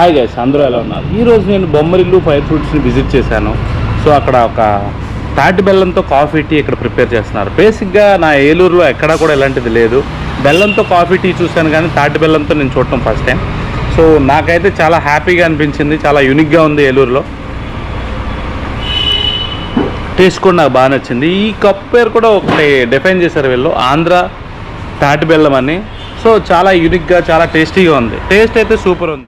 Hi guys, అందరూ ఎలా ఉన్నారు? ఈరోజు నేను బొమ్మరిల్లు ఫైర్ ఫ్రూట్స్ని విజిట్ చేశాను. సో అక్కడ ఒక తాటి బెల్లంతో కాఫీ టీ ఇక్కడ ప్రిపేర్ చేస్తున్నారు. బేసిక్గా నా ఏలూరులో ఎక్కడా కూడా ఇలాంటిది లేదు. బెల్లంతో కాఫీ టీ చూశాను కానీ తాటి బెల్లంతో నేను చూడటం ఫస్ట్ టైం. సో నాకైతే చాలా హ్యాపీగా అనిపించింది, చాలా యూనిక్గా ఉంది ఏలూరులో. టేస్ట్ కూడా నాకు బాగా నచ్చింది. ఈ కప్ పేరు కూడా ఒకటి డిఫైన్ చేశారు వీళ్ళు, ఆంధ్ర తాటి బెల్లం అని. సో చాలా యూనిక్గా, చాలా టేస్టీగా ఉంది. టేస్ట్ అయితే సూపర్ ఉంది.